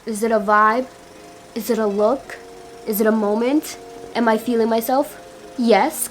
Is it a vibe? Is it a look? Is it a moment? Am I feeling myself? Yes.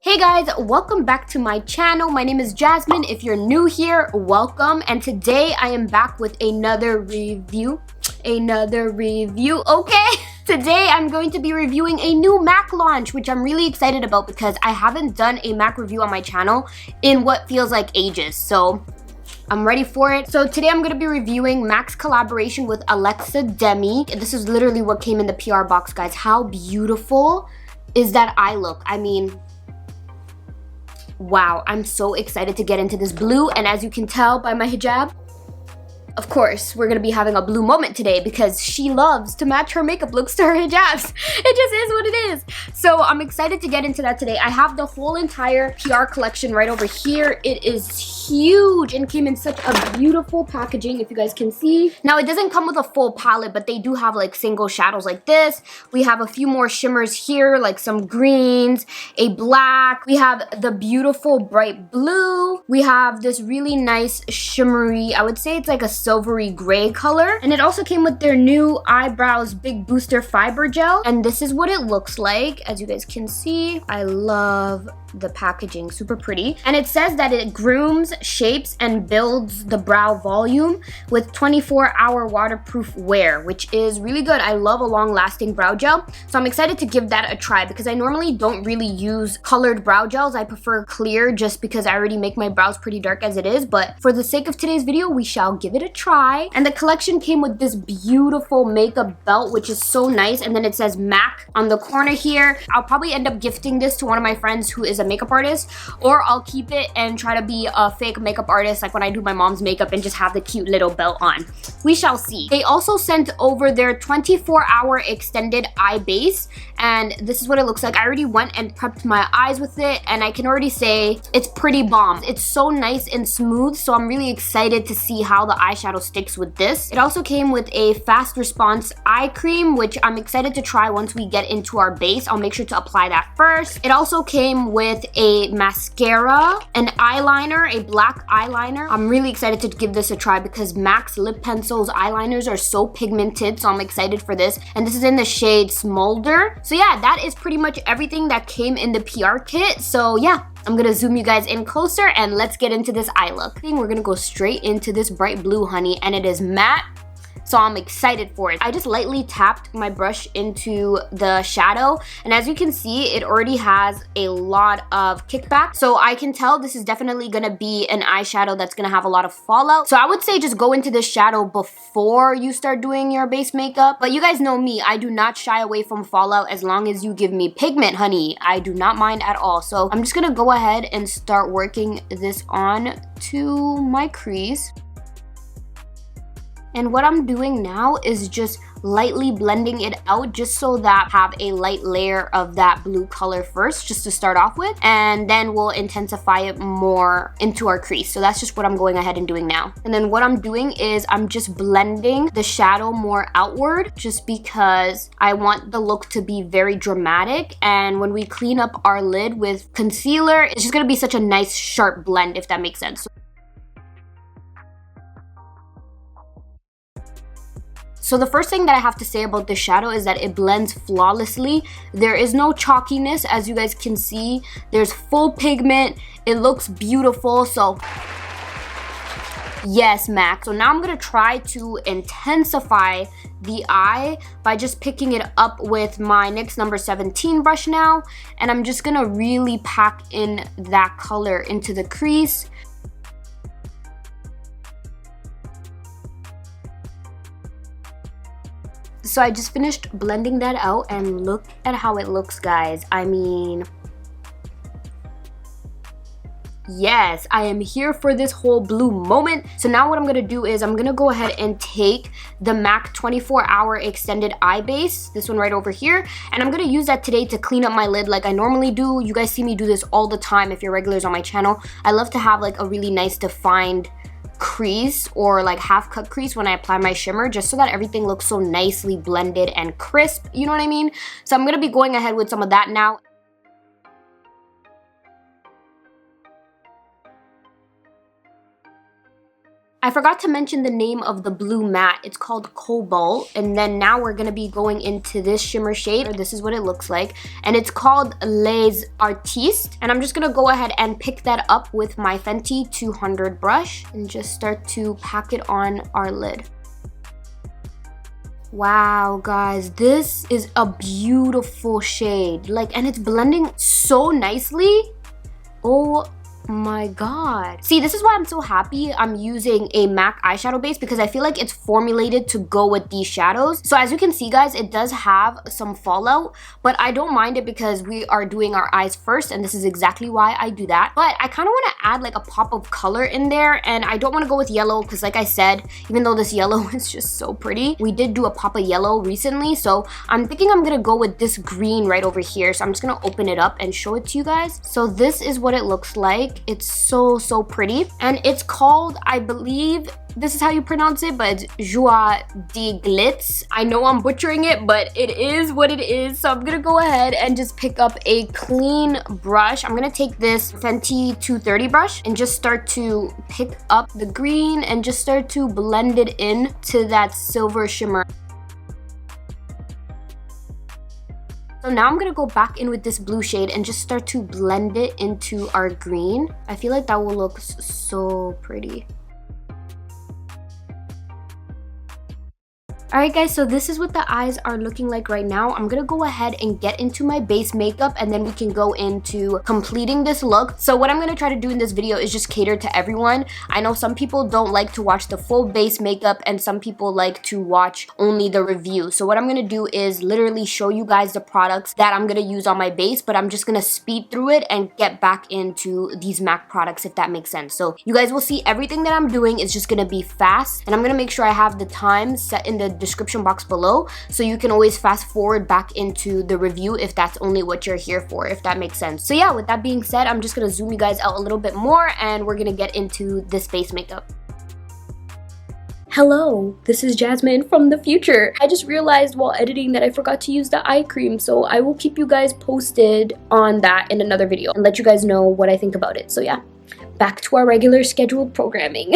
Hey guys, welcome back to my channel. My name is Jasmine. If you're new here, welcome. And today I am back with another review. Okay? Today I'm going to be reviewing a new Mac launch, which I'm really excited about because I haven't done a Mac review on my channel in what feels like ages. So I'm ready for it. So today I'm going to be reviewing Mac's collaboration with Alexa Demi. This is literally what came in the PR box, guys. How beautiful is that eye look? I mean, wow, I'm so excited to get into this blue. And as you can tell by my hijab, of course, we're gonna be having a blue moment today because she loves to match her makeup looks to her hijabs. It just is what it is. So I'm excited to get into that today. I have the whole entire PR collection right over here. It is huge and came in such a beautiful packaging, if you guys can see. Now, it doesn't come with a full palette, but they do have like single shadows like this. We have a few more shimmers here, like some greens, a black. We have the beautiful bright blue. We have this really nice shimmery, I would say it's like a silvery gray color, and it also came with their new eyebrows big booster fiber gel, and this is what it looks like. As you guys can see, I love the packaging, super pretty. And it says that it grooms, shapes, and builds the brow volume with 24-hour waterproof wear, which is really good. I love a long-lasting brow gel, so I'm excited to give that a try because I normally don't really use colored brow gels. I prefer clear just because I already make my brows pretty dark as it is, but for the sake of today's video, we shall give it a try. And the collection came with this beautiful makeup belt, which is so nice, and then it says Mac on the corner here. I'll probably end up gifting this to one of my friends who is a makeup artist, or I'll keep it and try to be a fake makeup artist like when I do my mom's makeup and just have the cute little belt on. We shall see. They also sent over their 24-hour extended eye base, and this is what it looks like. I already went and prepped my eyes with it, and I can already say it's pretty bomb. It's so nice and smooth, so I'm really excited to see how the eyeshadow sticks with this. It also came with a fast response eye cream, which I'm excited to try once we get into our base. I'll make sure to apply that first. It also came with a mascara, an eyeliner, a black eyeliner. I'm really excited to give this a try because Mac's lip pencils eyeliners are so pigmented, so I'm excited for this. And this is in the shade Smolder. So yeah, that is pretty much everything that came in the PR kit. So yeah, I'm gonna zoom you guys in closer and let's get into this eye look. I think we're gonna go straight into this bright blue, honey, and it is matte, so I'm excited for it. I just lightly tapped my brush into the shadow, and as you can see, it already has a lot of kickback, so I can tell this is definitely gonna be an eyeshadow that's gonna have a lot of fallout. So I would say just go into this shadow before you start doing your base makeup, but you guys know me, I do not shy away from fallout as long as you give me pigment, honey. I do not mind at all. So I'm just gonna go ahead and start working this on to my crease. And what I'm doing now is just lightly blending it out just so that I have a light layer of that blue color first, just to start off with, and then we'll intensify it more into our crease. So that's just what I'm going ahead and doing now. And then what I'm doing is I'm just blending the shadow more outward just because I want the look to be very dramatic, and when we clean up our lid with concealer, it's just gonna be such a nice sharp blend, if that makes sense. So the first thing that I have to say about this shadow is that it blends flawlessly. There is no chalkiness, as you guys can see. There's full pigment. It looks beautiful. So yes, Mac. So now I'm gonna try to intensify the eye by just picking it up with my NYX number 17 brush now. And I'm just gonna really pack in that color into the crease. So I just finished blending that out and look at how it looks, guys. I mean, yes, I am here for this whole blue moment. So now what I'm gonna do is I'm gonna go ahead and take the MAC 24-hour extended eye base, this one right over here, and I'm gonna use that today to clean up my lid like I normally do. You guys see me do this all the time if you're regulars on my channel. I love to have like a really nice defined crease or like half cut crease when I apply my shimmer, just so that everything looks so nicely blended and crisp, you know what I mean? So I'm gonna be going ahead with some of that now. I forgot to mention the name of the blue matte. It's called Cobalt. And then now we're going to be going into this shimmer shade. This is what it looks like. And it's called Les Artistes. And I'm just going to go ahead and pick that up with my Fenty 200 brush and just start to pack it on our lid. Wow, guys, this is a beautiful shade. Like, and it's blending so nicely. Oh my god. See, this is why I'm so happy I'm using a MAC eyeshadow base, because I feel like it's formulated to go with these shadows. So as you can see, guys, it does have some fallout, but I don't mind it because we are doing our eyes first, and this is exactly why I do that. But I kind of want to add like a pop of color in there, and I don't want to go with yellow because, like I said, even though this yellow is just so pretty, we did do a pop of yellow recently. So I'm thinking I'm gonna go with this green right over here. So I'm just gonna open it up and show it to you guys. So this is what it looks like. It's so pretty, and it's called, I believe this is how you pronounce it, but it's Joie de Glitz. I know I'm butchering it, but it is what it is. So I'm gonna go ahead and just pick up a clean brush. I'm gonna take this Fenty 230 brush and just start to pick up the green and just start to blend it in to that silver shimmer. So now I'm gonna go back in with this blue shade and just start to blend it into our green. I feel like that will look so pretty. Alright guys, so this is what the eyes are looking like right now. I'm gonna go ahead and get into my base makeup, and then we can go into completing this look. So what I'm gonna try to do in this video is just cater to everyone. I know some people don't like to watch the full base makeup, and some people like to watch only the review. So what I'm gonna do is literally show you guys the products that I'm gonna use on my base, but I'm just gonna speed through it and get back into these MAC products, if that makes sense. So you guys will see everything that I'm doing is just gonna be fast, and I'm gonna make sure I have the time set in the description box below, so you can always fast forward back into the review if that's only what you're here for, if that makes sense. So yeah, with that being said, I'm just gonna zoom you guys out a little bit more, and we're gonna get into this base makeup. Hello, this is Jasmine from the future. I just realized while editing that I forgot to use the eye cream, so I will keep you guys posted on that in another video and let you guys know what I think about it. So yeah, back to our regular scheduled programming.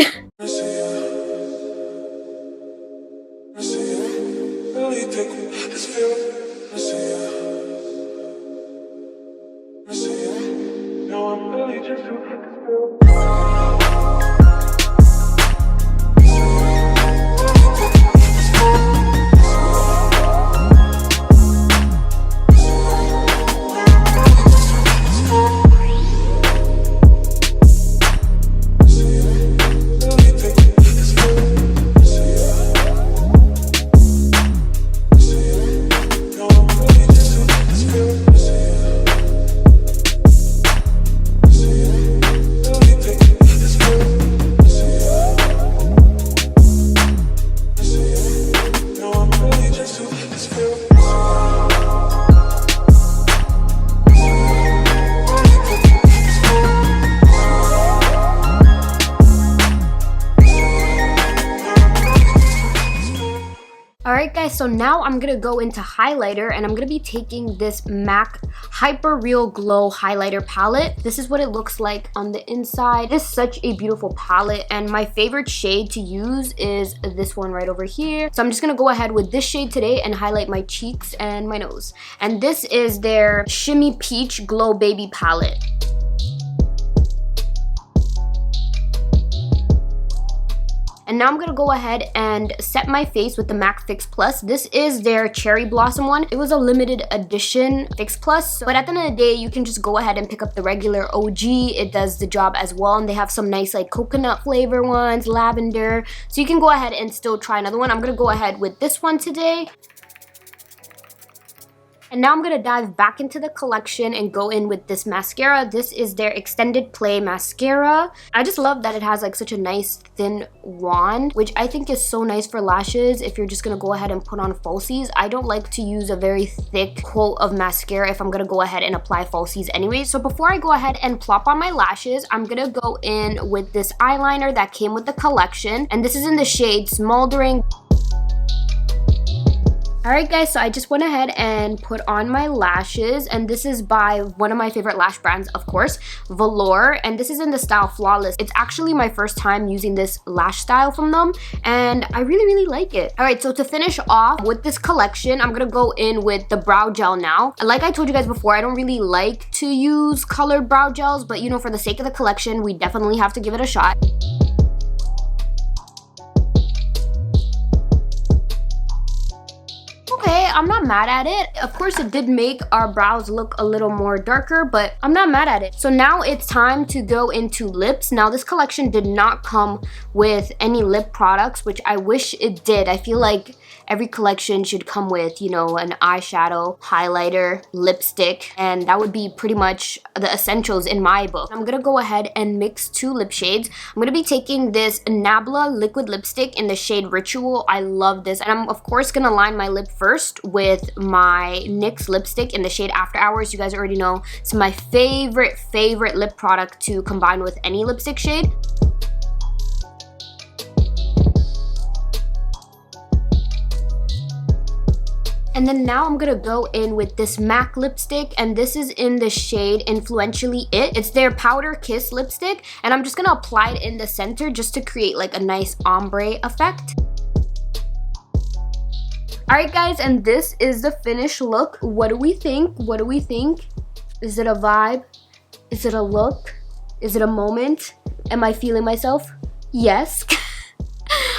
Alright guys, so now I'm gonna go into highlighter, and I'm gonna be taking this MAC Hyper Real Glow highlighter palette. This is what it looks like on the inside. It is such a beautiful palette, and my favorite shade to use is this one right over here. So I'm just gonna go ahead with this shade today and highlight my cheeks and my nose. And this is their Shimmy Peach Glow Baby palette. And now I'm gonna go ahead and set my face with the MAC Fix Plus. This is their Cherry Blossom one. It was a limited edition Fix Plus, but at the end of the day, you can just go ahead and pick up the regular OG. It does the job as well, and they have some nice like coconut flavor ones, lavender. So you can go ahead and still try another one. I'm gonna go ahead with this one today. And now I'm gonna dive back into the collection and go in with this mascara. This is their Extended Play Mascara. I just love that it has like such a nice thin wand, which I think is so nice for lashes if you're just gonna go ahead and put on falsies. I don't like to use a very thick coat of mascara if I'm gonna go ahead and apply falsies anyway. So before I go ahead and plop on my lashes, I'm gonna go in with this eyeliner that came with the collection. And this is in the shade Smoldering. Alright guys, so I just went ahead and put on my lashes, and this is by one of my favorite lash brands, of course, Velour, and this is in the style Flawless. It's actually my first time using this lash style from them, and I really like it. Alright, so to finish off with this collection, I'm gonna go in with the brow gel now. Like I told you guys before, I don't really like to use colored brow gels, but you know, for the sake of the collection, we definitely have to give it a shot. Okay, I'm not mad at it. Of course, it did make our brows look a little more darker, but I'm not mad at it. So now it's time to go into lips. Now, this collection did not come with any lip products, which I wish it did. I feel like every collection should come with, you know, an eyeshadow, highlighter, lipstick, and that would be pretty much the essentials in my book. I'm gonna go ahead and mix 2 lip shades. I'm gonna be taking this Nabla liquid lipstick in the shade Ritual. I love this, and I'm of course gonna line my lip first with my NYX lipstick in the shade After Hours. You guys already know it's my favorite lip product to combine with any lipstick shade. And then now I'm gonna go in with this MAC lipstick, and this is in the shade Influentially It. It's their Powder Kiss lipstick, and I'm just gonna apply it in the center just to create like a nice ombre effect. Alright guys, and this is the finished look. What do we think? What do we think? Is it a vibe? Is it a look? Is it a moment? Am I feeling myself? Yes.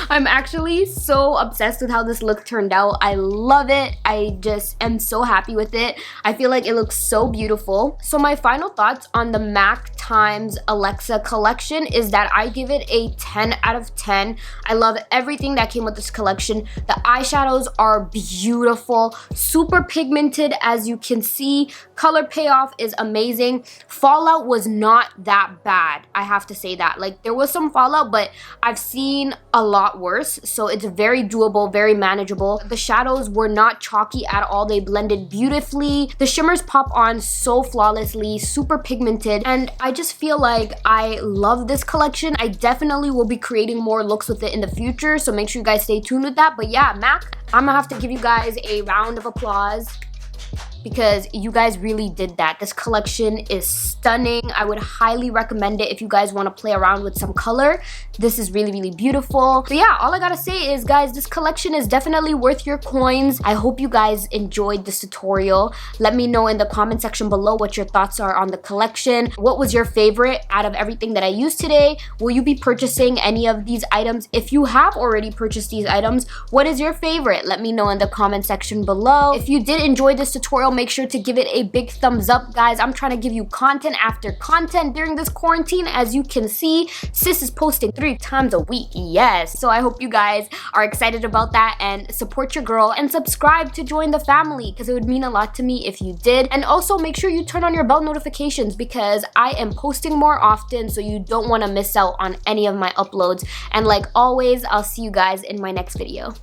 I'm actually so obsessed with how this look turned out. I love it. I just am so happy with it. I feel like it looks so beautiful. So my final thoughts on the MAC times Alexa collection is that I give it a 10 out of 10. I love everything that came with this collection. The eyeshadows are beautiful, super pigmented as you can see. Color payoff is amazing. Fallout was not that bad, I have to say that. Like, there was some fallout, but I've seen a lot worse, so it's very doable, very manageable. The shadows were not chalky at all. They blended beautifully. The shimmers pop on so flawlessly, super pigmented, and I just feel like I love this collection. I definitely will be creating more looks with it in the future, so make sure you guys stay tuned with that. But yeah, MAC, I'm gonna have to give you guys a round of applause because you guys really did that. This collection is stunning. I would highly recommend it if you guys want to play around with some color. This is really beautiful. So yeah, all I gotta say is, guys, this collection is definitely worth your coins. I hope you guys enjoyed this tutorial. Let me know in the comment section below what your thoughts are on the collection. What was your favorite out of everything that I used today? Will you be purchasing any of these items? If you have already purchased these items, what is your favorite? Let me know in the comment section below. If you did enjoy this tutorial, make sure to give it a big thumbs up, guys. I'm trying to give you content after content during this quarantine. As you can see, sis is posting 3 times a week. Yes, so I hope you guys are excited about that, and support your girl and subscribe to join the family because it would mean a lot to me if you did. And also make sure you turn on your bell notifications because I am posting more often, so you don't want to miss out on any of my uploads. And like always, I'll see you guys in my next video.